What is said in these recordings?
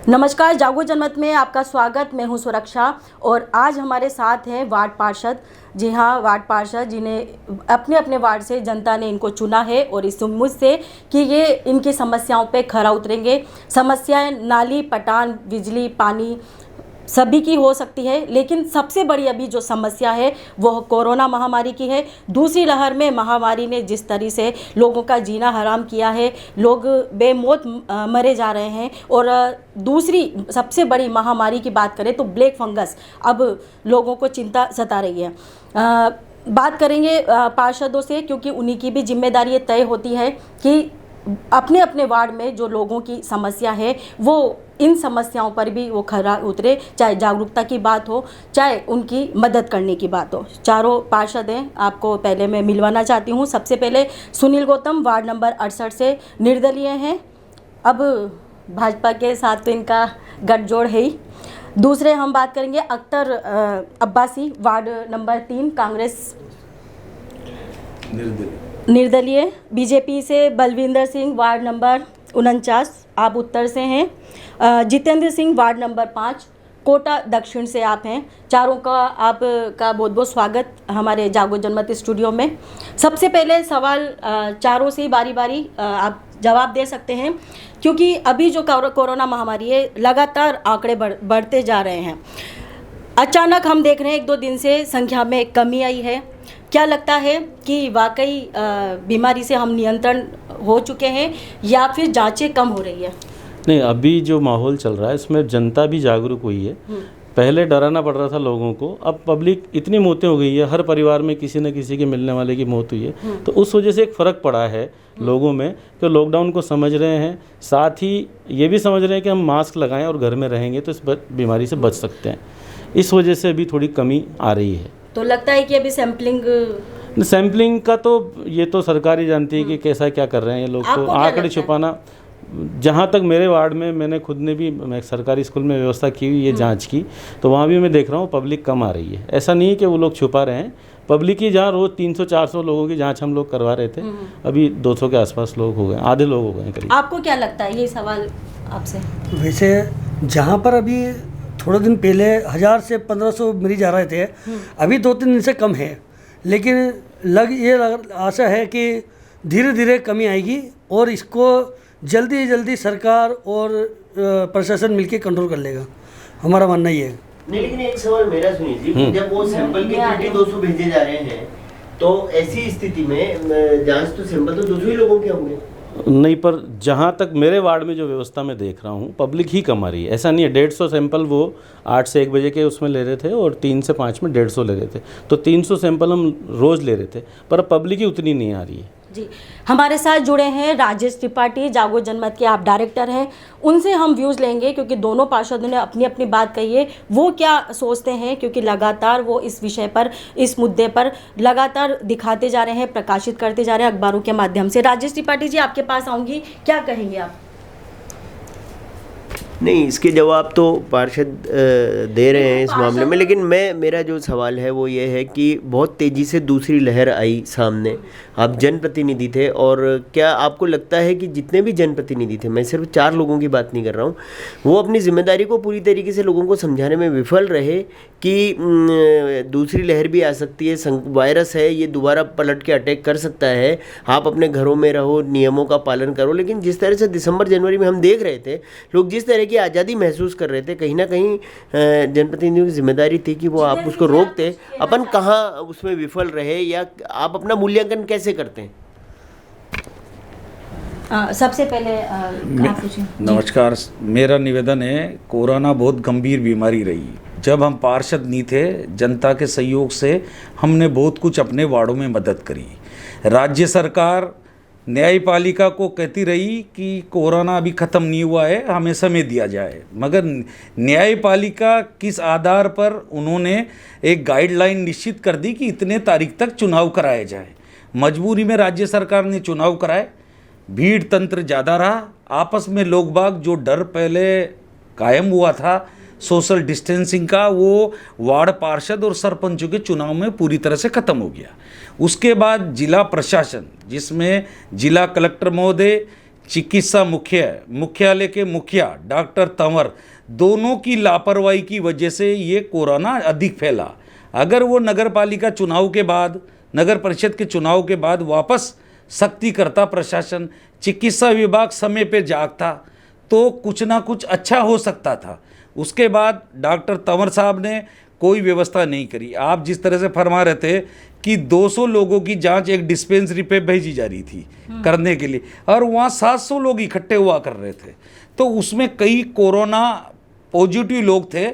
नमस्कार, जागो जनमत में आपका स्वागत। मैं हूं सुरक्षा और आज हमारे साथ हैं वार्ड पार्षद। जी हाँ, वार्ड पार्षद जिन्हें अपने अपने वार्ड से जनता ने इनको चुना है और इस उम्मीद से कि ये इनकी समस्याओं पे खरा उतरेंगे। समस्याएं नाली, पटान, बिजली, पानी सभी की हो सकती है, लेकिन सबसे बड़ी अभी जो समस्या है वो कोरोना महामारी की है। दूसरी लहर में महामारी ने जिस तरह से लोगों का जीना हराम किया है, लोग बेमौत मरे जा रहे हैं। और दूसरी सबसे बड़ी महामारी की बात करें तो ब्लैक फंगस अब लोगों को चिंता सता रही है। बात करेंगे पार्षदों से, क्योंकि उन्हीं की भी जिम्मेदारी ये तय होती है कि अपने अपने वार्ड में जो लोगों की समस्या है वो इन समस्याओं पर भी वो खरा उतरे, चाहे जागरूकता की बात हो, चाहे उनकी मदद करने की बात हो। चारों पार्षद हैं, आपको पहले मैं मिलवाना चाहती हूँ। सबसे पहले सुनील गौतम, वार्ड नंबर 68 से निर्दलीय हैं। अब भाजपा के साथ तो इनका गठजोड़ है ही। दूसरे हम बात करेंगे अख्तर अब्बासी, वार्ड नंबर 3, कांग्रेस निर्दलीय। बीजेपी से बलविंदर सिंह, वार्ड नंबर 49, आप उत्तर से हैं। जितेंद्र सिंह, वार्ड नंबर 5, कोटा दक्षिण से आप हैं। चारों का आपका बहुत बहुत स्वागत हमारे जागो जनमत स्टूडियो में। सबसे पहले सवाल चारों से ही बारी बारी आप जवाब दे सकते हैं, क्योंकि अभी जो कोरोना महामारी है लगातार आंकड़े बढ़ते जा रहे हैं। अचानक हम देख रहे हैं 1-2 दिन से संख्या में कमी आई है। क्या लगता है कि वाकई बीमारी से हम नियंत्रण हो चुके हैं या फिर जांचें कम हो रही है? नहीं, अभी जो माहौल चल रहा है इसमें जनता भी जागरूक हुई है। पहले डराना पड़ रहा था लोगों को, अब पब्लिक इतनी मौतें हो गई है, हर परिवार में किसी न किसी के मिलने वाले की मौत हुई है। तो उस वजह से एक फ़र्क पड़ा है लोगों में कि लॉकडाउन को समझ रहे हैं, साथ ही ये भी समझ रहे हैं कि हम मास्क लगाएं और घर में रहेंगे तो इस बीमारी से बच सकते हैं। इस वजह से अभी थोड़ी कमी आ रही है। तो लगता है कि अभी सैम्पलिंग का तो ये तो सरकार ही जानती है कि कैसा क्या कर रहे हैं ये लोग। तो आंकड़े छुपाना, जहाँ तक मेरे वार्ड में मैंने खुद ने भी मैं सरकारी स्कूल में व्यवस्था की हुई है जांच की, तो वहाँ भी मैं देख रहा हूँ पब्लिक कम आ रही है। ऐसा नहीं है कि वो लोग छुपा रहे हैं। पब्लिक की जहाँ रोज़ 300-400 लोगों की जांच हम लोग करवा रहे थे, अभी 200 के आसपास लोग हो गए, आधे लोग हो गए करीब। आपको क्या लगता है, ये सवाल आपसे? वैसे जहाँ पर अभी थोड़े दिन पहले 1000 से 1500 मरीज आ रहे थे, अभी 2-3 दिन से कम है, लेकिन आशा है कि धीरे धीरे कमी आएगी और इसको जल्दी जल्दी सरकार और प्रशासन मिलकर कंट्रोल कर लेगा, हमारा मानना ये है। नहीं, लेकिन एक सवाल मेरा सुनिए, जब वो सैंपल के 200 भेजे जा रहे हैं तो ऐसी स्थिति में जांच तो सैंपल तो 200 ही लोगों के होंगे। नहीं, पर जहाँ तक मेरे वार्ड में जो व्यवस्था मैं देख रहा हूँ पब्लिक ही कम आ रही है। ऐसा नहीं है, 150 सैंपल वो 8 से 1 बजे के उसमें ले रहे थे और 3 से 5 में 150 ले रहे थे, तो 300 सैंपल हम रोज़ ले रहे थे, पर पब्लिक ही उतनी नहीं आ रही है। जी, हमारे साथ जुड़े हैं राजेश त्रिपाठी, जागो जनमत के आप डायरेक्टर हैं। उनसे हम व्यूज़ लेंगे, क्योंकि दोनों पार्षदों ने अपनी अपनी बात कही है, वो क्या सोचते हैं, क्योंकि लगातार वो इस विषय पर, इस मुद्दे पर लगातार दिखाते जा रहे हैं, प्रकाशित करते जा रहे हैं अखबारों के माध्यम से। राजेश त्रिपाठी जी, आपके पास आऊँगी, क्या कहेंगे आप? नहीं, इसके जवाब तो पार्षद दे रहे हैं इस मामले में, लेकिन मेरा जो सवाल है वो ये है कि बहुत तेज़ी से दूसरी लहर आई सामने। आप जनप्रतिनिधि थे, और क्या आपको लगता है कि जितने भी जनप्रतिनिधि थे, मैं सिर्फ 4 लोगों की बात नहीं कर रहा हूँ, वो अपनी जिम्मेदारी को पूरी तरीके से लोगों को समझाने में विफल रहे कि दूसरी लहर भी आ सकती है, वायरस है, ये दोबारा पलट के अटैक कर सकता है, आप अपने घरों में रहो, नियमों का पालन करो। लेकिन जिस तरह से दिसंबर जनवरी में हम देख रहे थे, लोग जिस तरह की आज़ादी महसूस कर रहे थे, कहीं ना कहीं जनप्रतिनिधियों की जिम्मेदारी थी कि वो आप उसको रोकते। अपन कहाँ उसमें विफल रहे, या आप अपना मूल्यांकन कैसे करते हैं? सबसे पहले आप पूछिए। नमस्कार, मेरा निवेदन है, कोरोना बहुत गंभीर बीमारी रही। जब हम पार्षद नहीं थे, जनता के सहयोग से हमने बहुत कुछ अपने वार्डों में मदद करी। राज्य सरकार न्यायपालिका को कहती रही कि कोरोना अभी ख़त्म नहीं हुआ है, हमें समय दिया जाए, मगर न्यायपालिका किस आधार पर उन्होंने एक गाइडलाइन निश्चित कर दी कि इतने तारीख तक चुनाव कराया जाए। मजबूरी में राज्य सरकार ने चुनाव कराए, भीड़ तंत्र ज़्यादा रहा, आपस में लोग बाग जो डर पहले कायम हुआ था सोशल डिस्टेंसिंग का, वो वार्ड पार्षद और सरपंचों के चुनाव में पूरी तरह से ख़त्म हो गया। उसके बाद जिला प्रशासन, जिसमें जिला कलेक्टर महोदय, चिकित्सा मुख्यालय के मुखिया डॉक्टर तंवर दोनों की लापरवाही की वजह से ये कोरोना अधिक फैला। अगर वो नगर पालिका चुनाव के बाद, नगर परिषद के चुनाव के बाद वापस सख्ती करता प्रशासन, चिकित्सा विभाग समय पे जागता, तो कुछ ना कुछ अच्छा हो सकता था। उसके बाद डॉक्टर तंवर साहब ने कोई व्यवस्था नहीं करी। आप जिस तरह से फरमा रहे थे कि 200 लोगों की जांच एक डिस्पेंसरी पे भेजी जा रही थी करने के लिए, और वहाँ 700 लोग इकट्ठे हुआ कर रहे थे, तो उसमें कई कोरोना पॉजिटिव लोग थे।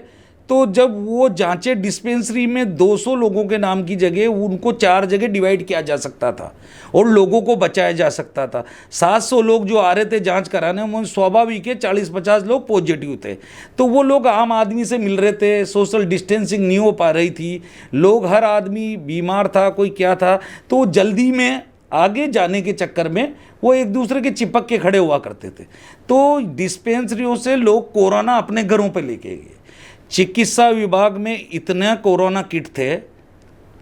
तो जब वो जांचें डिस्पेंसरी में 200 लोगों के नाम की जगह उनको 4 जगह डिवाइड किया जा सकता था और लोगों को बचाया जा सकता था। 700 लोग जो आ रहे थे जांच कराने में, स्वाभाविक है 40-50 लोग पॉजिटिव थे, तो वो लोग आम आदमी से मिल रहे थे, सोशल डिस्टेंसिंग नहीं हो पा रही थी, लोग, हर आदमी बीमार था, कोई क्या था, तो जल्दी में आगे जाने के चक्कर में वो एक दूसरे के चिपक के खड़े हुआ करते थे। तो डिस्पेंसरियों से लोग कोरोना अपने घरों पे लेके गए। चिकित्सा विभाग में इतने कोरोना किट थे,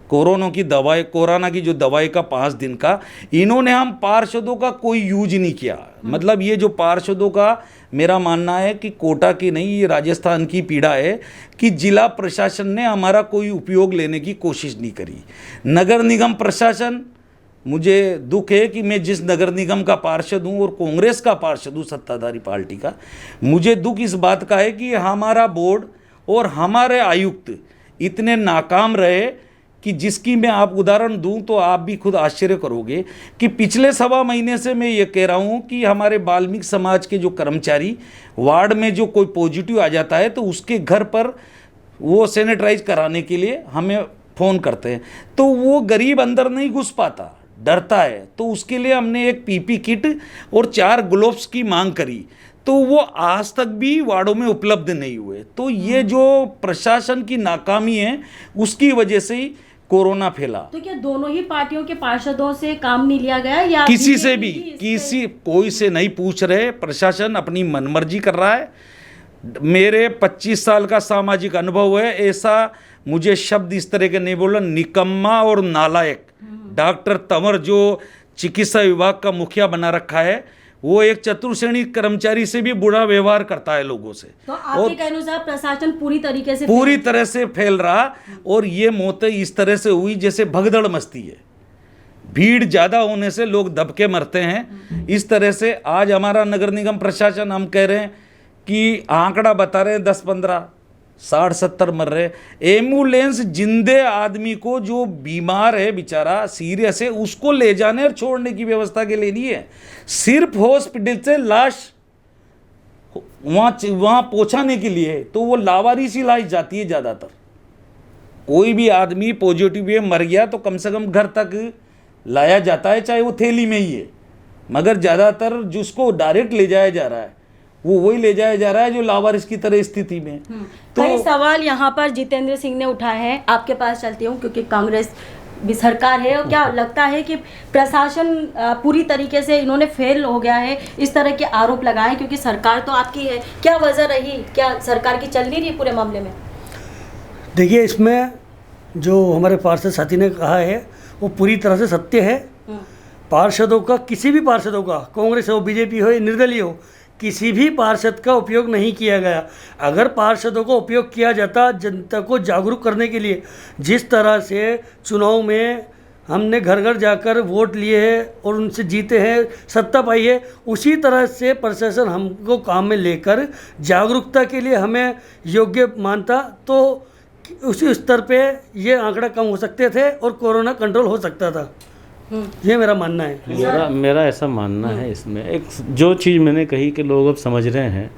कोरोना की जो दवाई का 5 दिन का, इन्होंने हम पार्षदों का कोई यूज नहीं किया। मतलब ये जो पार्षदों का, मेरा मानना है कि कोटा की नहीं, ये राजस्थान की पीड़ा है कि जिला प्रशासन ने हमारा कोई उपयोग लेने की कोशिश नहीं करी। नगर निगम प्रशासन, मुझे दुख है कि मैं जिस नगर निगम का पार्षद हूँ और कांग्रेस का पार्षद हूँ, सत्ताधारी पार्टी का, मुझे दुख इस बात का है कि हमारा बोर्ड और हमारे आयुक्त इतने नाकाम रहे कि जिसकी मैं आप उदाहरण दूं तो आप भी खुद आश्चर्य करोगे कि पिछले 1.25 महीने से मैं ये कह रहा हूं कि हमारे वाल्मीकि समाज के जो कर्मचारी वार्ड में जो कोई पॉजिटिव आ जाता है तो उसके घर पर वो सैनिटाइज कराने के लिए हमें फ़ोन करते हैं, तो वो गरीब अंदर नहीं घुस पाता, डरता है, तो उसके लिए हमने एक पीपी किट और 4 ग्लोव्स की मांग करी, तो वो आज तक भी वार्डों में उपलब्ध नहीं हुए। तो ये जो प्रशासन की नाकामी है उसकी वजह से ही कोरोना फैला। तो क्या दोनों ही पार्टियों के पार्षदों से काम नहीं लिया गया या किसी से भी, कोई से नहीं पूछ रहे, प्रशासन अपनी मनमर्जी कर रहा है। मेरे 25 साल का सामाजिक अनुभव है, ऐसा मुझे शब्द इस तरह के नहीं बोला, निकम्मा और नालायक डॉक्टर तंवर जो चिकित्सा विभाग का मुखिया बना रखा है, वो एक चतुर श्रेणी कर्मचारी से भी बुरा व्यवहार करता है लोगों से। तो आपके कहने अनुसार प्रशासन पूरी तरह से फैल रहा, और ये मौतें इस तरह से हुई जैसे भगदड़ मस्ती है, भीड़ ज्यादा होने से लोग दबके मरते हैं। इस तरह से आज हमारा नगर निगम प्रशासन, हम कह रहे हैं कि आंकड़ा बता रहे हैं 10-15, 60-70 मर रहे। एम्बुलेंस जिंदे आदमी को जो बीमार है बेचारा सीरियस है उसको ले जाने और छोड़ने की व्यवस्था के लिए नहीं है, सिर्फ हॉस्पिटल से लाश वहां पहुंचाने के लिए है, तो वो लावारिसी लाश जाती है ज़्यादातर। कोई भी आदमी पॉजिटिव है, मर गया, तो कम से कम घर तक लाया जाता है, चाहे वो थैली में ही है, मगर ज़्यादातर जिसको डायरेक्ट ले जाया जा रहा है वो वही ले जाया जा रहा है जो लावारिस की तरह स्थिति में। तो कई सवाल यहाँ पर जितेंद्र सिंह ने उठाए हैं, आपके पास चलती हूँ क्योंकि कांग्रेस भी सरकार है, और क्या लगता है कि प्रशासन पूरी तरीके से इन्होंने फेल हो गया है, इस तरह के आरोप लगाए, क्योंकि सरकार तो आपकी है, क्या वजह रही, क्या सरकार की चल नहीं रही पूरे मामले में? देखिए, इसमें जो हमारे पार्षद साथी ने कहा है वो पूरी तरह से सत्य है। पार्षदों का, किसी भी पार्षदों का, कांग्रेस हो, बीजेपी हो या निर्दलीय हो, किसी भी पार्षद का उपयोग नहीं किया गया। अगर पार्षदों का उपयोग किया जाता जनता को जागरूक करने के लिए, जिस तरह से चुनाव में हमने घर घर जाकर वोट लिए हैं और उनसे जीते हैं, सत्ता पाई है, उसी तरह से प्रशासन हमको काम में लेकर जागरूकता के लिए हमें योग्य मानता, तो उसी स्तर पे ये आंकड़ा कम हो सकते थे और कोरोना कंट्रोल हो सकता था। ये मेरा मानना है। मेरा ऐसा मानना है इसमें, एक जो चीज़ मैंने कही कि लोग अब समझ रहे हैं,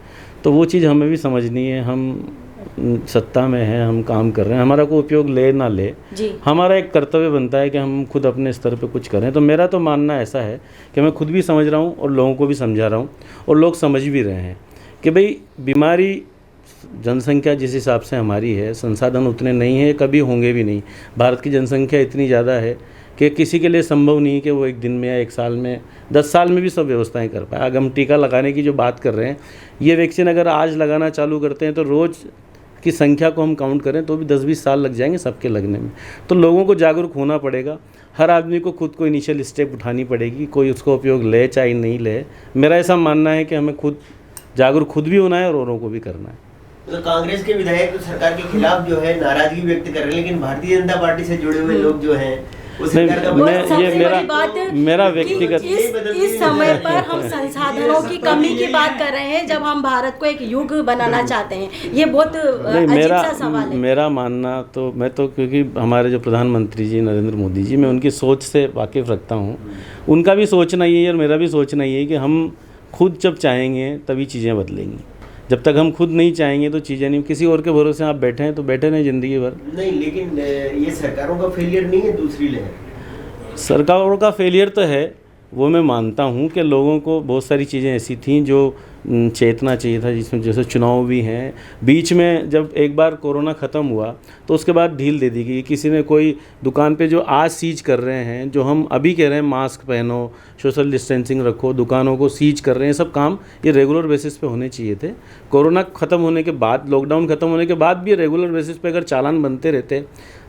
तो वो चीज़ हमें भी समझनी है। हम सत्ता में हैं, हम काम कर रहे हैं, हमारा कोई उपयोग ले ना ले, हमारा एक कर्तव्य बनता है कि हम खुद अपने स्तर पे कुछ करें। तो मेरा तो मानना ऐसा है कि मैं खुद भी समझ रहा हूँ और लोगों को भी समझा रहा हूँ, और लोग समझ भी रहे हैं कि भाई बीमारी, जनसंख्या जिस हिसाब से हमारी है, संसाधन उतने नहीं है, कभी होंगे भी नहीं। भारत की जनसंख्या इतनी ज़्यादा है कि किसी के लिए संभव नहीं है कि वो एक दिन में या 1 साल में, 10 साल में भी सब व्यवस्थाएं कर पाए। अगर हम टीका लगाने की जो बात कर रहे हैं, ये वैक्सीन अगर आज लगाना चालू करते हैं तो रोज़ की संख्या को हम काउंट करें तो भी 10-20 साल लग जाएंगे सबके लगने में। तो लोगों को जागरूक होना पड़ेगा। हर आदमी को खुद को इनिशियल स्टेप उठानी पड़ेगी, कोई उसका उपयोग ले चाहे नहीं ले। मेरा ऐसा मानना है कि हमें खुद जागरूक खुद भी होना है और औरों को भी करना है। तो कांग्रेस के विधायक तो सरकार के खिलाफ जो है नाराजगी व्यक्त कर रहे हैं, लेकिन भारतीय जनता पार्टी से जुड़े हुए लोग जो हैं उस सरकार का मेरा व्यक्तिगत इस समय पर हम संसाधनों की कमी की बात कर रहे हैं, जब हम भारत को एक युग बनाना चाहते हैं। ये बहुत अजीब सा सवाल है। मेरा मानना तो मैं तो, क्योंकि हमारे जो प्रधानमंत्री जी नरेंद्र मोदी जी, मैं उनकी सोच से वाकिफ़ रखता हूँ। उनका भी सोचना यही है और मेरा भी सोचना यही है कि हम खुद जब चाहेंगे तभी चीज़ें बदलेंगी। जब तक हम खुद नहीं चाहेंगे तो चीज़ें नहीं, किसी और के भरोसे आप बैठे हैं तो बैठे नहीं ज़िंदगी भर। नहीं, लेकिन ये सरकारों का फेलियर नहीं है, दूसरी लहर सरकारों का फेलियर तो है, वो मैं मानता हूँ कि लोगों को बहुत सारी चीज़ें ऐसी थीं जो चेतना चाहिए था, जिसमें जैसे चुनाव भी हैं। बीच में जब एक बार कोरोना ख़त्म हुआ तो उसके बाद ढील दे दी गई। किसी ने कोई दुकान पे जो आज सीज कर रहे हैं, जो हम अभी कह रहे हैं मास्क पहनो, सोशल डिस्टेंसिंग रखो, दुकानों को सीज कर रहे हैं, सब काम ये रेगुलर बेसिस पे होने चाहिए थे। कोरोना ख़त्म होने के बाद, लॉकडाउन ख़त्म होने के बाद भी रेगुलर बेसिस पे अगर चालान बनते रहते,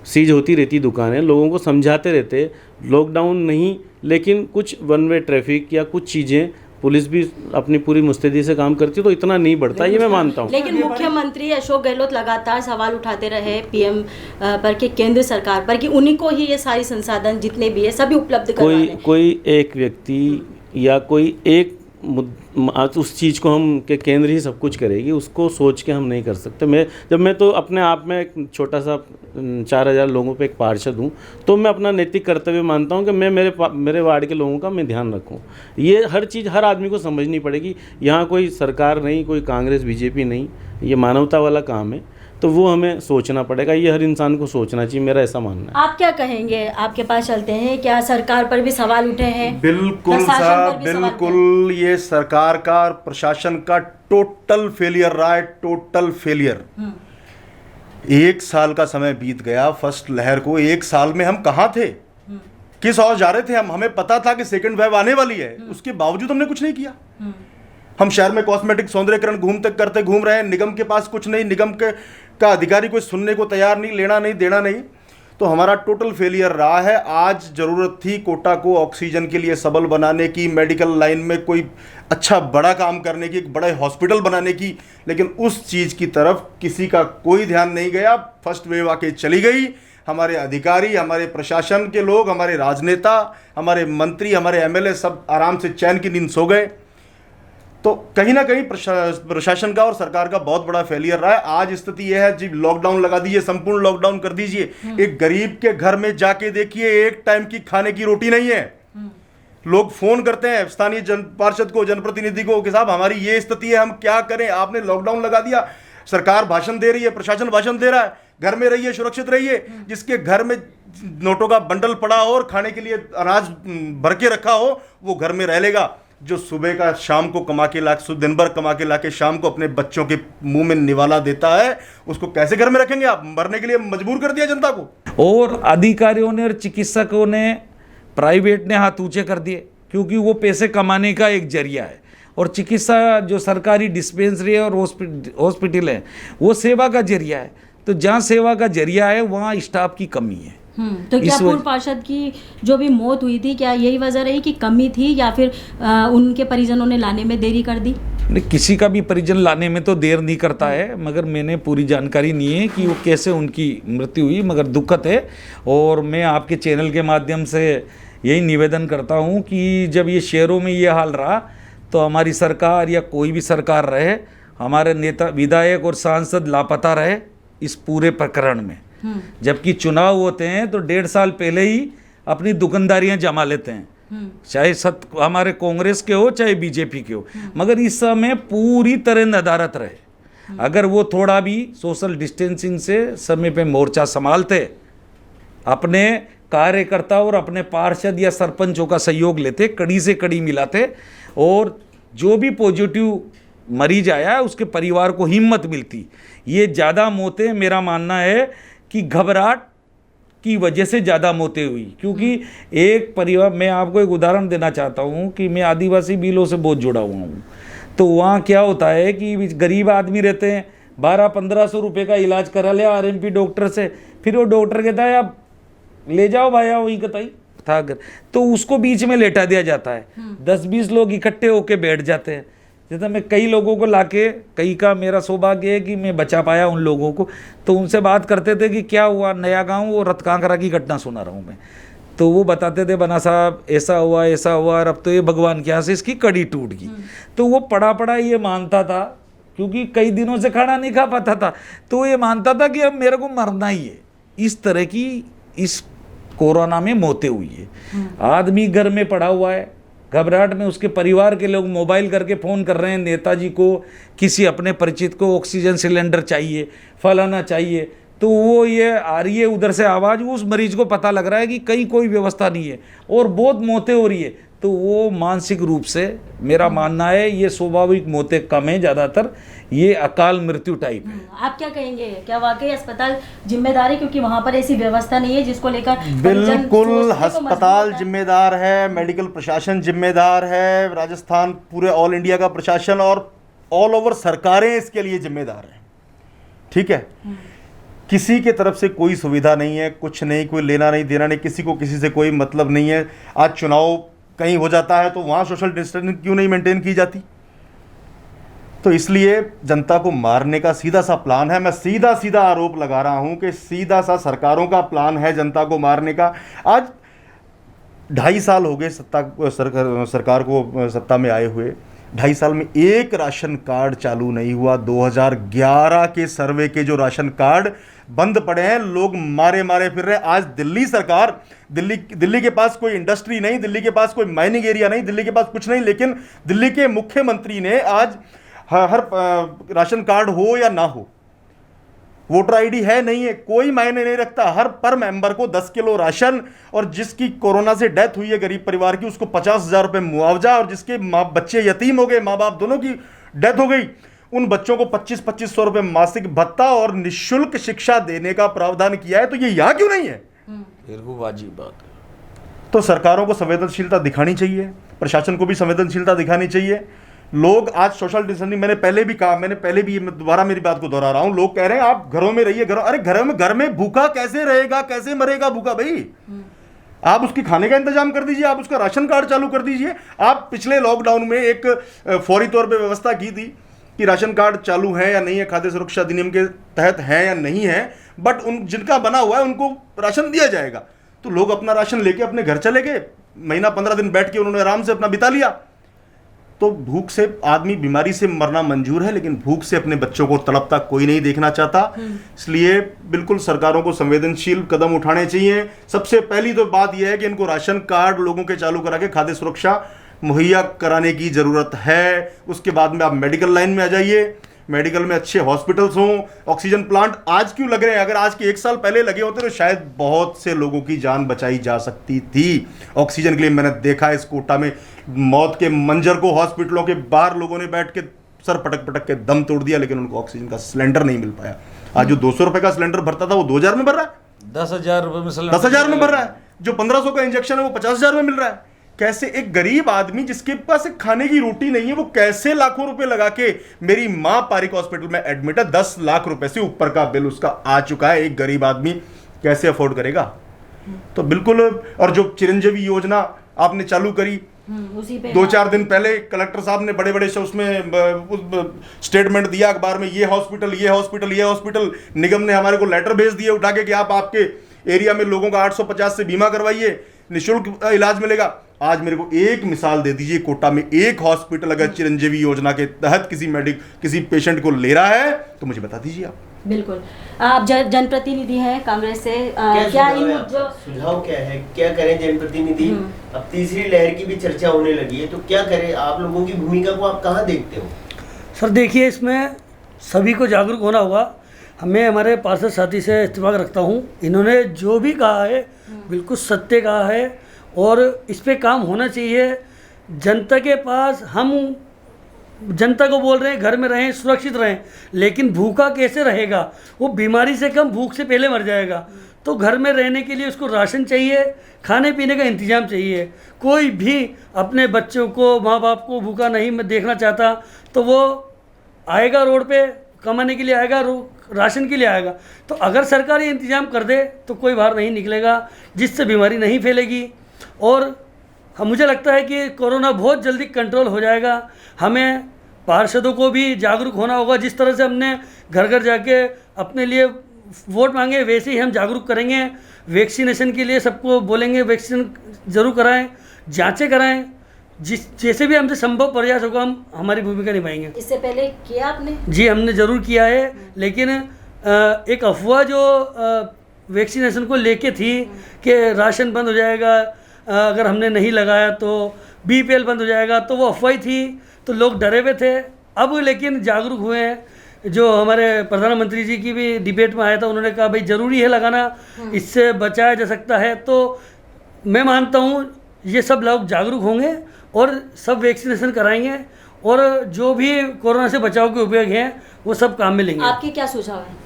सीज होती रहती दुकानें, लोगों को समझाते रहते, लॉकडाउन नहीं लेकिन कुछ वन वे ट्रैफिक या कुछ चीज़ें पुलिस भी अपनी पूरी मुस्तैदी से काम करती है, तो इतना नहीं बढ़ता, ये मैं मानता हूँ। लेकिन मुख्यमंत्री अशोक गहलोत लगातार सवाल उठाते रहे पीएम पर कि केंद्र सरकार पर कि उन्हीं को ही ये सारी संसाधन जितने भी है सभी उपलब्ध करवाने। कोई एक व्यक्ति या कोई एक उस चीज़ को हम के केंद्र ही सब कुछ करेगी, उसको सोच के हम नहीं कर सकते। मैं तो अपने आप में एक छोटा सा 4000 लोगों पे एक पार्षद हूँ, तो मैं अपना नैतिक कर्तव्य मानता हूँ कि मैं मेरे वार्ड के लोगों का मैं ध्यान रखूँ। ये हर चीज़ हर आदमी को समझनी पड़ेगी। यहाँ कोई सरकार नहीं, कोई कांग्रेस बीजेपी नहीं, ये मानवता वाला काम है, तो वो हमें सोचना पड़ेगा। ये हर इंसान को सोचना चाहिए, मेरा ऐसा मानना है। आप क्या कहेंगे? आपके पास चलते हैं, क्या सरकार पर भी सवाल उठे हैं? बिल्कुल साहब, बिल्कुल ये सरकार का और प्रशासन का टोटल फेलियर रहा है, टोटल फेलियर। 1 साल का समय बीत गया फर्स्ट लहर को। 1 साल में हम कहाँ थे, किस ओर जा रहे थे हम? हमें पता था कि सेकंड वेव आने वाली है, उसके बावजूद हमने कुछ नहीं किया। हम शहर में कॉस्मेटिक सौंदर्यकरण घूम रहे हैं, निगम के पास कुछ नहीं, निगम का अधिकारी कोई सुनने को तैयार नहीं, लेना नहीं देना नहीं। तो हमारा टोटल फेलियर रहा है। आज जरूरत थी कोटा को ऑक्सीजन के लिए सबल बनाने की, मेडिकल लाइन में कोई अच्छा बड़ा काम करने की, एक बड़ा हॉस्पिटल बनाने की, लेकिन उस चीज़ की तरफ किसी का कोई ध्यान नहीं गया। फर्स्ट वेव आके चली गई। हमारे अधिकारी, हमारे प्रशासन के लोग, हमारे राजनेता, हमारे मंत्री, हमारे एमएलए सब आराम से चैन की नींद सो गए। तो कहीं ना कहीं प्रशासन का और सरकार का बहुत बड़ा फेलियर रहा है। आज स्थिति यह है जी, लॉकडाउन लगा दीजिए, संपूर्ण लॉकडाउन कर दीजिए। एक गरीब के घर में जाके देखिए, एक टाइम की खाने की रोटी नहीं है। लोग फोन करते हैं स्थानीय पार्षद को, जनप्रतिनिधि को कि साहब हमारी ये स्थिति है, हम क्या करें? आपने लॉकडाउन लगा दिया, सरकार भाषण दे रही है, प्रशासन भाषण दे रहा है, घर में रहिए, सुरक्षित रहिए। जिसके घर में नोटों का बंडल पड़ा हो और खाने के लिए अनाज भर के रखा हो, वो घर में रह लेगा। जो सुबह का शाम को कमा के ला, दिन भर कमा के ला के शाम को अपने बच्चों के मुंह में निवाला देता है, उसको कैसे घर में रखेंगे आप? मरने के लिए मजबूर कर दिया जनता को। और अधिकारियों ने और चिकित्सकों ने, प्राइवेट ने हाथ ऊंचे कर दिए, क्योंकि वो पैसे कमाने का एक जरिया है। और चिकित्सा जो सरकारी डिस्पेंसरी है और हॉस्पिटल है, वो सेवा का जरिया है। तो जहाँ सेवा का जरिया है वहाँ स्टाफ की कमी है। तो क्या पूर्व पार्षद की जो भी मौत हुई थी, क्या यही वजह रही कि कमी थी, या फिर उनके परिजनों ने लाने में देरी कर दी? नहीं, किसी का भी परिजन लाने में तो देर नहीं करता है, मगर मैंने पूरी जानकारी नहीं है कि वो कैसे उनकी मृत्यु हुई, मगर दुखद है। और मैं आपके चैनल के माध्यम से यही निवेदन करता हूँ कि जब ये शहरों में ये हाल रहा, तो हमारी सरकार या कोई भी सरकार रहे, हमारे नेता, विधायक और सांसद लापता रहे इस पूरे प्रकरण में। जबकि चुनाव होते हैं तो 1.5 साल पहले ही अपनी दुकानदारियां जमा लेते हैं, चाहे हमारे कांग्रेस के हो चाहे बीजेपी के हो, मगर इस समय पूरी तरह नदारत रहे। अगर वो थोड़ा भी सोशल डिस्टेंसिंग से समय पे मोर्चा संभालते, अपने कार्यकर्ता और अपने पार्षद या सरपंचों का सहयोग लेते, कड़ी से कड़ी मिलाते, और जो भी पॉजिटिव मरीज आया उसके परिवार को हिम्मत मिलती। ये ज़्यादा मौतें, मेरा मानना है कि घबराहट की वजह से ज़्यादा मौतें हुई। क्योंकि एक परिवार, मैं आपको एक उदाहरण देना चाहता हूँ कि मैं आदिवासी बिलों से बहुत जुड़ा हुआ हूँ। तो वहाँ क्या होता है कि गरीब आदमी रहते हैं, 1200-1500 रुपये का इलाज करा लिया आरएमपी डॉक्टर से, फिर वो डॉक्टर कहता है आप ले जाओ भाई वहीं कतई, था अगर, तो उसको बीच में लेटा दिया जाता है, 10-20 लोग इकट्ठे होके बैठ जाते हैं। जैसे मैं कई लोगों को लाके, कई का मेरा सौभाग्य है कि मैं बचा पाया उन लोगों को, तो उनसे बात करते थे कि क्या हुआ, नया गांव वो रतकांकरा की घटना सुना रहा हूँ मैं, तो वो बताते थे बना साहब ऐसा हुआ और अब तो ये भगवान के यहाँ से इसकी कड़ी टूट गई। तो वो पड़ा पड़ा ये मानता था, क्योंकि कई दिनों से खाना नहीं खा पाता था, तो ये मानता था कि अब मेरे को मरना ही है। इस तरह की इस कोरोना में मौतें हुई है। आदमी घर में पड़ा हुआ है, घबराहट में उसके परिवार के लोग मोबाइल करके फ़ोन कर रहे हैं नेताजी को, किसी अपने परिचित को ऑक्सीजन सिलेंडर चाहिए, फलाना चाहिए, तो वो ये आ रही है उधर से आवाज़, उस मरीज को पता लग रहा है कि कहीं कोई व्यवस्था नहीं है और बहुत मौतें हो रही है, तो वो मानसिक रूप से, मेरा मानना है ये स्वाभाविक मौतें कम है, ज़्यादातर ये अकाल मृत्यु टाइप है। आप क्या कहेंगे, क्या वाकई अस्पताल जिम्मेदार है, क्योंकि वहां पर ऐसी व्यवस्था नहीं है जिसको लेकर बिल्कुल अस्पताल जिम्मेदार है, मेडिकल प्रशासन जिम्मेदार है, राजस्थान पूरे ऑल इंडिया का प्रशासन और ऑल ओवर सरकारें इसके लिए जिम्मेदार हैं। ठीक है, किसी के तरफ से कोई सुविधा नहीं है, कुछ नहीं, कोई लेना नहीं देना नहीं, किसी को किसी से कोई मतलब नहीं है। आज चुनाव कहीं हो जाता है तो वहाँ सोशल डिस्टेंसिंग क्यों नहीं मेंटेन की जाती? तो इसलिए जनता को मारने का सीधा सा प्लान है। मैं सीधा सीधा आरोप लगा रहा हूं कि सीधा सा सरकारों का प्लान है जनता को मारने का। आज 2.5 साल हो गए सरकार को सत्ता में आए हुए, 2.5 साल में एक राशन कार्ड चालू नहीं हुआ। 2011 के सर्वे के जो राशन कार्ड बंद पड़े हैं, लोग मारे मारे फिर रहे। आज दिल्ली सरकार, दिल्ली के पास कोई इंडस्ट्री नहीं, दिल्ली के पास कोई माइनिंग एरिया नहीं, दिल्ली के पास कुछ नहीं, लेकिन दिल्ली के मुख्यमंत्री ने आज हर राशन कार्ड हो या ना हो, वोटर आईडी है नहीं है, कोई मायने नहीं रखता, हर पर मेंबर को 10 किलो राशन, और जिसकी कोरोना से डेथ हुई है गरीब परिवार की उसको 50,000 रुपए मुआवजा, और जिसके बच्चे यतीम हो गए, माँ बाप दोनों की डेथ हो गई, उन बच्चों को 2500 रुपए मासिक भत्ता और निःशुल्क शिक्षा देने का प्रावधान किया है। तो ये यहां क्यों नहीं है? फिर वो वाजिब बात है। तो सरकारों को संवेदनशीलता दिखानी चाहिए, प्रशासन को भी संवेदनशीलता दिखानी चाहिए। लोग आज सोशल डिस्टेंसिंग, मैंने पहले भी कहा, मैं दोबारा मेरी बात को दोहरा रहा हूं, लोग कह रहे हैं आप घरों में रहिए, अरे घर में भूखा कैसे रहेगा, कैसे मरेगा भूखा भाई? आप उसकी खाने का इंतजाम कर दीजिए, आप उसका राशन कार्ड चालू कर दीजिए। आप पिछले लॉकडाउन में एक फौरी तौर पे व्यवस्था की थी कि राशन कार्ड चालू है या नहीं है, खाद्य सुरक्षा अधिनियम के तहत है या नहीं है, बट उन जिनका बना हुआ है उनको राशन दिया जाएगा। तो लोग अपना राशन लेके अपने घर चले गए, महीना 15 दिन बैठ के उन्होंने आराम से अपना बिता लिया। तो भूख से आदमी, बीमारी से मरना मंजूर है, लेकिन भूख से अपने बच्चों को तड़पता कोई नहीं देखना चाहता। इसलिए बिल्कुल सरकारों को संवेदनशील कदम उठाने चाहिए। सबसे पहली तो बात यह है कि इनको राशन कार्ड लोगों के चालू करा के खाद्य सुरक्षा मुहैया कराने की जरूरत है। उसके बाद में आप मेडिकल लाइन में आ जाइए, मेडिकल में अच्छे हॉस्पिटल्स हों, ऑक्सीजन प्लांट आज क्यों लग रहे हैं? अगर आज के 1 साल पहले लगे होते तो शायद बहुत से लोगों की जान बचाई जा सकती थी। ऑक्सीजन के लिए मैंने देखा इस कोटा में मौत के मंजर को, हॉस्पिटलों के बाहर लोगों ने बैठ के सर पटक पटक के दम तोड़ दिया, लेकिन उनको ऑक्सीजन का सिलेंडर नहीं मिल पाया। आज जो 200 रुपए का सिलेंडर भरता था वो 2000 में भर रहा है, 10,000 रुपए में 10,000 में भर रहा है। जो 1500 का इंजेक्शन है वो 50,000 में मिल रहा है। कैसे एक गरीब आदमी जिसके पास एक खाने की रोटी नहीं है, वो कैसे लाखों रुपए लगा के, मेरी मां पारिक हॉस्पिटल में एडमिट है, 10 लाख रुपए से ऊपर का बिल उसका आ चुका है, एक गरीब आदमी कैसे अफोर्ड करेगा? तो बिल्कुल। और जो चिरंजीवी योजना आपने चालू करी, उसी पे 2-4 दिन पहले कलेक्टर साहब ने बड़े बड़े उसमें स्टेटमेंट दिया अखबार में, ये हॉस्पिटल निगम ने हमारे को लेटर भेज दिए उठा के कि आप आपके एरिया में लोगों का 850 से बीमा करवाइए, निःशुल्क इलाज मिलेगा। आज मेरे को एक मिसाल दे दीजिए, कोटा में एक हॉस्पिटल अगर चिरंजीवी योजना के तहत किसी पेशेंट को ले रहा है तो मुझे बता दीजिए आप। बिल्कुल। आप जनप्रतिनिधि हैं कांग्रेस से, क्या सुझाव क्या है, क्या करें जनप्रतिनिधि? अब तीसरी लहर की भी चर्चा होने लगी है, तो क्या करें? आप लोगों की भूमिका को आप कहाँ देखते हो? सर देखिए, इसमें सभी को जागरूक होना होगा। हमें हमारे पार्षद साथी से इत्तेफाक रखता हूँ, इन्होंने जो भी कहा है बिल्कुल सत्य कहा है, और इस पे काम होना चाहिए। जनता के पास, हम जनता को बोल रहे हैं घर में रहें, सुरक्षित रहें, लेकिन भूखा कैसे रहेगा? वो बीमारी से कम भूख से पहले मर जाएगा। तो घर में रहने के लिए उसको राशन चाहिए, खाने पीने का इंतजाम चाहिए। कोई भी अपने बच्चों को, माँ बाप को भूखा नहीं देखना चाहता, तो वो आएगा रोड पे कमाने के लिए, आएगा राशन के लिए आएगा। तो अगर सरकार ये इंतजाम कर दे तो कोई बाहर नहीं निकलेगा, जिससे बीमारी नहीं फैलेगी। और मुझे लगता है कि कोरोना बहुत जल्दी कंट्रोल हो जाएगा। हमें पार्षदों को भी जागरूक होना होगा। जिस तरह से हमने घर घर जाके अपने लिए वोट मांगे, वैसे ही हम जागरूक करेंगे। वैक्सीनेशन के लिए सबको बोलेंगे वैक्सीन ज़रूर कराएं, जांचें कराएं। जैसे भी हमसे संभव प्रयास होगा हम हमारी भूमिका निभाएंगे। इससे पहले किया आपने? जी, हमने ज़रूर किया है, लेकिन एक अफवाह जो वैक्सीनेशन को लेके थी कि राशन बंद हो जाएगा अगर हमने नहीं लगाया, तो बीपीएल बंद हो जाएगा, तो वो अफवाह ही थी, तो लोग डरे हुए थे। अब लेकिन जागरूक हुए हैं। जो हमारे प्रधानमंत्री जी की भी डिबेट में आया था, उन्होंने कहा भाई ज़रूरी है लगाना, इससे बचाया जा सकता है। तो मैं मानता हूँ ये सब लोग जागरूक होंगे और सब वैक्सीनेशन कराएंगे और जो भी कोरोना से बचाव के उपाय हैं वो सब काम में लेंगे। आपके क्या सुझाव हैं?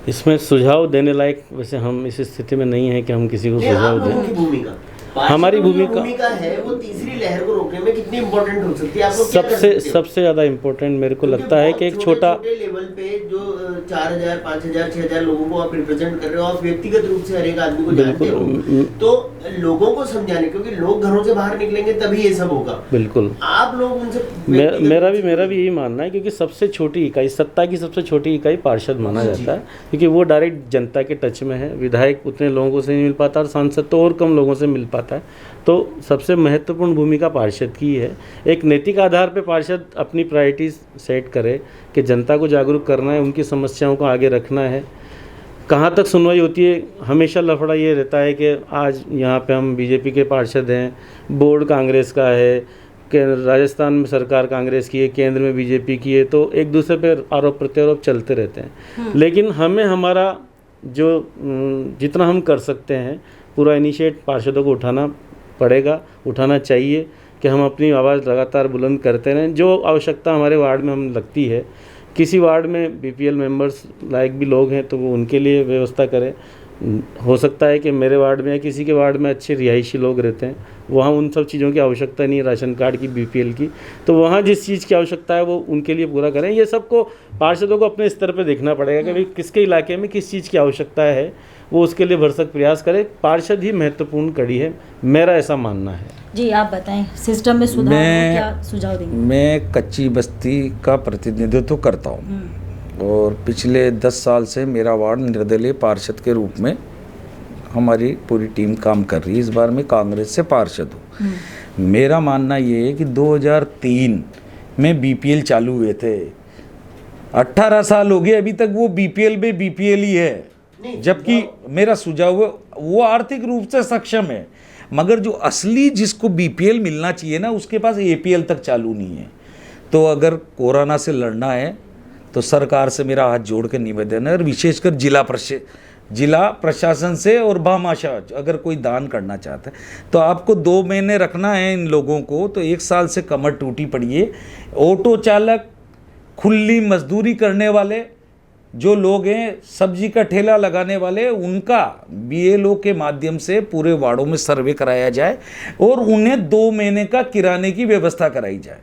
इसमें सुझाव देने लायक वैसे हम इस स्थिति में नहीं है कि हम किसी को सुझाव दें। भूमिका हमारी भूमिका है वो तीसरी लहर को रोकने में कितनी इम्पोर्टेंट हो सकती है? आप लोग क्या कर सकते हो? सबसे ज़्यादा इम्पोर्टेंट मेरे को लगता है कि एक छोटा लेवल पे जो 4000, 5000, 6000 लोगों को आप रिप्रेजेंट कर रहे हो, आप व्यक्तिगत रूप से हर एक आदमी को जानते हो, तो लोगों को समझाने, क्योंकि लोग घरों से बाहर निकलेंगे तभी ये सब होगा। बिल्कुल, आप लोग उनसे मेरा भी यही मानना है, क्योंकि सबसे छोटी इकाई, सत्ता की सबसे छोटी इकाई पार्षद माना जाता है, क्योंकि वो डायरेक्ट जनता के टच में है। विधायक उतने लोगों से नहीं मिल पाता और सांसद तो और कम लोगों से मिल पाता है। तो सबसे महत्वपूर्ण भूमिका पार्षद की है। एक नैतिक आधार पर पार्षद अपनी प्रायोरिटीज सेट करे कि जनता को जागरूक करना है, उनकी समस्याओं को आगे रखना है। कहाँ तक सुनवाई होती है, हमेशा लफड़ा ये रहता है कि आज यहाँ पे हम बीजेपी के पार्षद हैं, बोर्ड कांग्रेस का है, राजस्थान में सरकार कांग्रेस की है, केंद्र में बीजेपी की है, तो एक दूसरे पर आरोप प्रत्यारोप चलते रहते हैं। लेकिन हमें हमारा जो जितना हम कर सकते हैं पूरा इनिशिएट पार्षदों को उठाना पड़ेगा, उठाना चाहिए कि हम अपनी आवाज़ लगातार बुलंद करते रहें। जो आवश्यकता हमारे वार्ड में हम लगती है, किसी वार्ड में बीपीएल मेंबर्स लायक भी लोग हैं तो वो उनके लिए व्यवस्था करें। हो सकता है कि मेरे वार्ड में या किसी के वार्ड में अच्छे रिहायशी लोग रहते हैं, वहाँ उन सब चीज़ों की आवश्यकता नहीं है, राशन कार्ड की, बीपीएल की, तो वहाँ जिस चीज़ की आवश्यकता है वो उनके लिए पूरा करें। ये सबको पार्षदों को अपने स्तर पर देखना पड़ेगा कि भाई किसके इलाके में किस चीज़ की आवश्यकता है, वो उसके लिए भरसक प्रयास करें। पार्षद ही महत्वपूर्ण कड़ी है, मेरा ऐसा मानना है। जी, आप बताएं, सिस्टम में सुधार को क्या सुझाव देंगे? मैं कच्ची बस्ती का प्रतिनिधित्व करता हूँ और पिछले 10 साल से मेरा वार्ड निर्दलीय पार्षद के रूप में हमारी पूरी टीम काम कर रही है। इस बार मैं कांग्रेस से पार्षद हूँ। मेरा मानना ये है कि 2003 में बीपीएल चालू हुए थे, 18 साल हो गए, अभी तक वो बीपीएल में बीपीएल ही है। जबकि मेरा सुझाव वो आर्थिक रूप से सक्षम है, मगर जो असली जिसको बीपीएल मिलना चाहिए ना, उसके पास एपीएल तक चालू नहीं है। तो अगर कोरोना से लड़ना है तो सरकार से मेरा हाथ जोड़ के निवेदन है, और विशेषकर जिला प्रशासन से और भामाशाह अगर कोई दान करना चाहता है तो आपको 2 महीने रखना है इन लोगों को, तो 1 साल से कमर टूटी पड़ी है। ऑटो चालक, खुली मजदूरी करने वाले जो लोग हैं, सब्जी का ठेला लगाने वाले, उनका बीएलओ के माध्यम से पूरे वार्डों में सर्वे कराया जाए और उन्हें 2 महीने का किराने की व्यवस्था कराई जाए।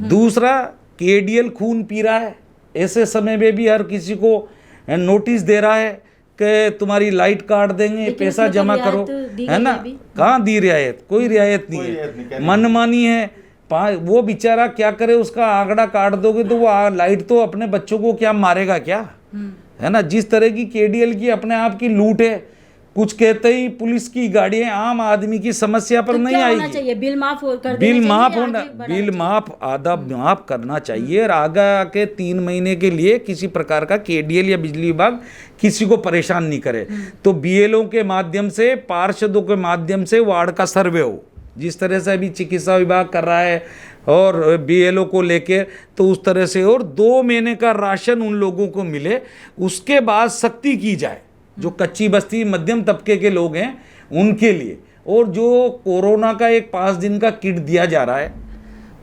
दूसरा, केडीएल खून पी रहा है, ऐसे समय में भी हर किसी को नोटिस दे रहा है कि तुम्हारी लाइट काट देंगे, पैसा जमा करो, है ना। कहाँ दी रियायत? कोई रियायत नहीं है, मनमानी है। वो बेचारा क्या करे, उसका आंकड़ा काट दोगे तो वो लाइट तो अपने बच्चों को क्या मारेगा क्या, है ना। जिस तरह की केडीएल की अपने आप की लूट है, कुछ कहते ही पुलिस की गाड़ियां आम आदमी की समस्या पर नहीं आएगी। बिल माफ कर बिल माफ आधा माफ करना चाहिए और आगे आके 3 महीने के लिए किसी प्रकार का केडीएल या बिजली विभाग किसी को परेशान नहीं करे। तो बीएलओ के माध्यम से, पार्षदों के माध्यम से वार्ड का सर्वे हो, जिस तरह से अभी चिकित्सा विभाग कर रहा है और बीएलओ को लेके, तो उस तरह से, और 2 महीने का राशन उन लोगों को मिले। उसके बाद सख्ती की जाए जो कच्ची बस्ती मध्यम तबके के लोग हैं उनके लिए। और जो कोरोना का एक 5 दिन का किट दिया जा रहा है,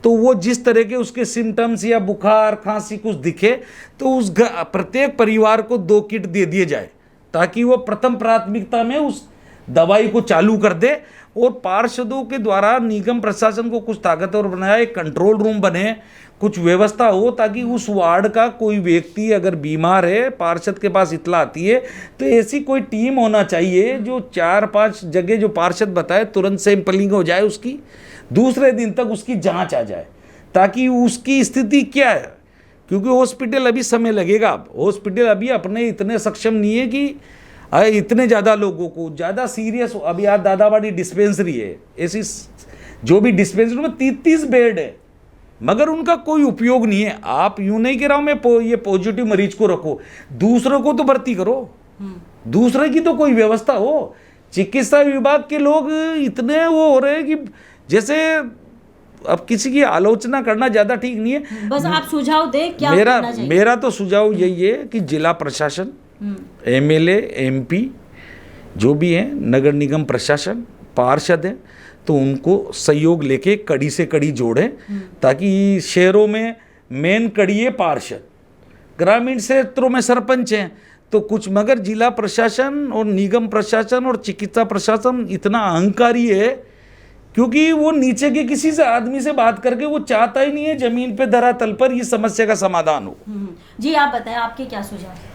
तो वो जिस तरह के उसके सिम्टम्स या बुखार खांसी कुछ दिखे तो उस प्रत्येक परिवार को 2 किट दे दिए जाए, ताकि वो प्रथम प्राथमिकता में उस दवाई को चालू कर दे और पार्षदों के द्वारा निगम प्रशासन को कुछ ताकतवर बनाया, एक कंट्रोल रूम बने, कुछ व्यवस्था हो ताकि उस वार्ड का कोई व्यक्ति अगर बीमार है, पार्षद के पास इत्तला आती है तो ऐसी कोई टीम होना चाहिए जो 4-5 जगह जो पार्षद बताए तुरंत सैंपलिंग हो जाए उसकी, दूसरे दिन तक उसकी जांच आ जाए ताकि उसकी स्थिति क्या है। क्योंकि हॉस्पिटल अभी समय लगेगा, हॉस्पिटल अभी अपने इतने सक्षम नहीं है कि इतने ज़्यादा लोगों को ज़्यादा सीरियस। अभी यार दादाबाड़ी डिस्पेंसरी है, ऐसी जो भी डिस्पेंसरी में 30 बेड है मगर उनका कोई उपयोग नहीं है। आप यूं नहीं कह रहा हूं मैं ये पॉजिटिव मरीज को रखो, दूसरों को तो भर्ती करो, दूसरे की तो कोई व्यवस्था हो। चिकित्सा विभाग के लोग इतने वो हो रहे हैं कि जैसे अब किसी की आलोचना करना ज़्यादा ठीक नहीं है। बस आप सुझाव दें क्या करना चाहिए। मेरा तो सुझाव यही है कि जिला प्रशासन, MLA MP जो भी हैं, नगर निगम प्रशासन, पार्षद हैं, तो उनको सहयोग लेके कड़ी से कड़ी जोड़ें ताकि शहरों में मेन कड़ी है पार्षद, ग्रामीण क्षेत्रों में सरपंच हैं तो कुछ, मगर जिला प्रशासन और निगम प्रशासन और चिकित्सा प्रशासन इतना अहंकारी है क्योंकि वो नीचे के किसी से आदमी से बात करके वो चाहता ही नहीं है जमीन पे धरातल पर ये समस्या का समाधान हो। जी आप बताएं, आपके क्या सुझाव है।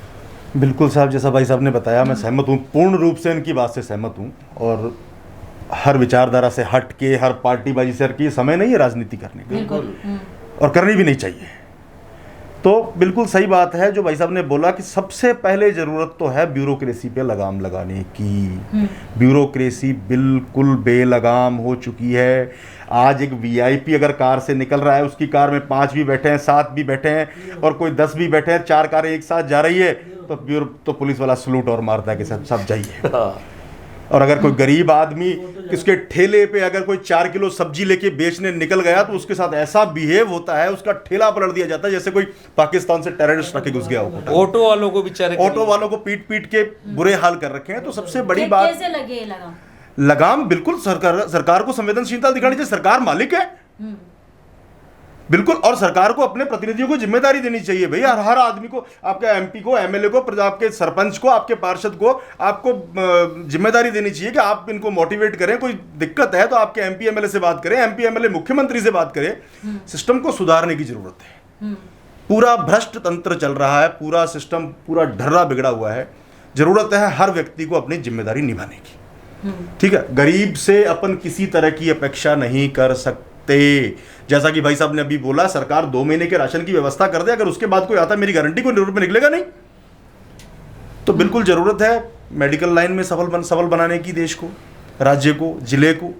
बिल्कुल साहब, जैसा भाई साहब ने बताया मैं सहमत हूँ, पूर्ण रूप से इनकी बात से सहमत हूँ। और हर विचारधारा से हट के, हर पार्टीबाजी से हट के, समय नहीं है राजनीति करने का और करनी भी नहीं चाहिए। तो बिल्कुल सही बात है जो भाई साहब ने बोला कि सबसे पहले ज़रूरत तो है ब्यूरोक्रेसी पे लगाम लगाने की। ब्यूरोक्रेसी बिल्कुल बेलगाम हो चुकी है। आज एक VIP अगर कार से निकल रहा है, उसकी कार में 5 भी बैठे हैं, 7 भी बैठे हैं और कोई 10 भी बैठे हैं, 4 कारें एक साथ जा रही है तो पुलिस वाला सलूट और मारता है कि सब जाइए। और अगर कोई गरीब आदमी उसके ठेले पे अगर कोई 4 किलो सब्जी लेके बेचने निकल गया तो उसके साथ ऐसा बिहेव होता है, उसका ठेला पलट दिया जाता है जैसे कोई पाकिस्तान से टेररिस्ट रखे घुस गया हो। ऑटो वालों को बेचारे, ऑटो वालों को पीट के बुरे हाल कर रखे हैं। तो सबसे बड़ी बात, कैसे लगे लगाम बिल्कुल सरकार को संवेदनशीलता दिखानी चाहिए। सरकार मालिक है बिल्कुल, और सरकार को अपने प्रतिनिधियों को जिम्मेदारी देनी चाहिए भाई। हर आदमी को, आपके MP को, MLA को, आपके सरपंच को, आपके पार्षद को आपको जिम्मेदारी देनी चाहिए कि आप इनको मोटिवेट करें। कोई दिक्कत है तो आपके MP MLA से बात करें, MP MLA मुख्यमंत्री से बात करें। सिस्टम को सुधारने की जरूरत है। पूरा भ्रष्ट तंत्र चल रहा है, पूरा सिस्टम पूरा ढर्रा बिगड़ा हुआ है। जरूरत है हर व्यक्ति को अपनी जिम्मेदारी निभाने की। ठीक है, गरीब से अपन किसी तरह की अपेक्षा नहीं कर सकते। जैसा कि भाई साहब ने अभी बोला, सरकार 2 महीने के राशन की व्यवस्था कर दे, अगर उसके बाद कोई आता मेरी गारंटी कोई ₹1 निकलेगा नहीं। तो बिल्कुल जरूरत है मेडिकल लाइन में सबल बनाने की, देश को, राज्य को, जिले को।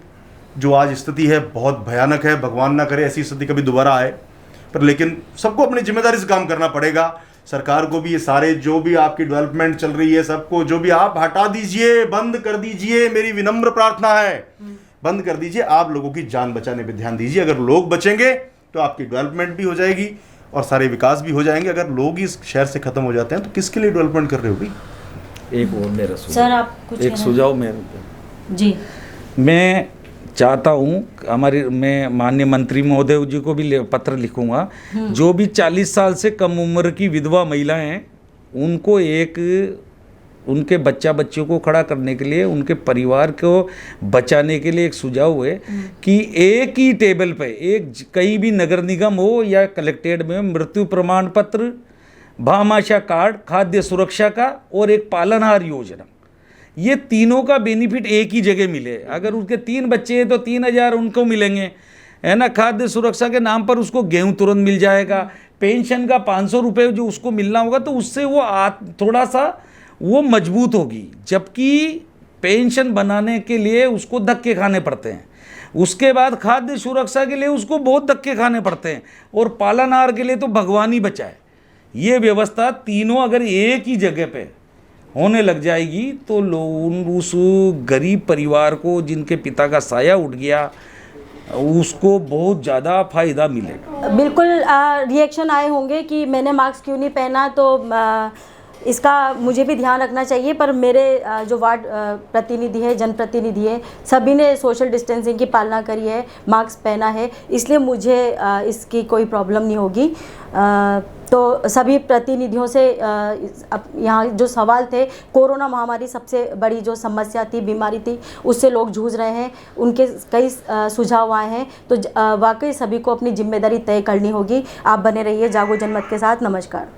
जो आज स्थिति है बहुत भयानक है, भगवान ना करे ऐसी स्थिति कभी दोबारा आए, पर लेकिन सबको अपनी जिम्मेदारी से काम करना पड़ेगा। सरकार को भी ये सारे जो भी आपकी डेवलपमेंट चल रही है सबको जो भी आप हटा दीजिए, बंद कर दीजिए, मेरी विनम्र प्रार्थना है, बंद कर दीजिए। आप लोगों की जान बचाने पे ध्यान दीजिए। अगर लोग बचेंगे तो आपकी डेवलपमेंट भी हो जाएगी और सारे विकास भी हो जाएंगे। अगर लोग इस शहर से खत्म हो जाते हैं तो किसके लिए डेवलपमेंट कर रहे हो भाई। एक और मेरा सर, आप कुछ एक सुझाव मेरे जी, मैं चाहता हूँ मैं माननीय मंत्री महोदय जी को भी पत्र लिखूंगा। जो भी 40 साल से कम उम्र की विधवा महिलाएं हैं उनको उनके बच्चों को खड़ा करने के लिए, उनके परिवार को बचाने के लिए एक सुझाव है कि एक ही टेबल पे, कहीं भी नगर निगम हो या कलेक्ट्रेट में, मृत्यु प्रमाण पत्र, भामाशाह कार्ड, खाद्य सुरक्षा का और एक पालनहार योजना, ये तीनों का बेनिफिट एक ही जगह मिले। अगर उसके 3 बच्चे हैं तो 3000 उनको मिलेंगे, है ना। खाद्य सुरक्षा के नाम पर उसको गेहूं तुरंत मिल जाएगा। पेंशन का 500 रुपये जो उसको मिलना होगा तो उससे वो थोड़ा सा वो मजबूत होगी। जबकि पेंशन बनाने के लिए उसको धक्के खाने पड़ते हैं, उसके बाद खाद्य सुरक्षा के लिए उसको बहुत धक्के खाने पड़ते हैं, और पालनहार के लिए तो भगवान ही बचाए। ये व्यवस्था तीनों अगर एक ही जगह पे होने लग जाएगी तो उस गरीब परिवार को जिनके पिता का साया उठ गया उसको बहुत ज़्यादा फायदा मिलेगा। बिल्कुल रिएक्शन आए होंगे कि मैंने मास्क क्यों नहीं पहना, तो इसका मुझे भी ध्यान रखना चाहिए, पर मेरे जो वार्ड प्रतिनिधि है, जनप्रतिनिधि है, सभी ने सोशल डिस्टेंसिंग की पालना करी है, मास्क पहना है, इसलिए मुझे इसकी कोई प्रॉब्लम नहीं होगी। तो सभी प्रतिनिधियों से यहाँ जो सवाल थे, कोरोना महामारी सबसे बड़ी जो समस्या थी, बीमारी थी, उससे लोग जूझ रहे हैं, उनके कई सुझाव आए हैं, तो वाकई सभी को अपनी जिम्मेदारी तय करनी होगी। आप बने रहिए जागो जनमत के साथ। नमस्कार।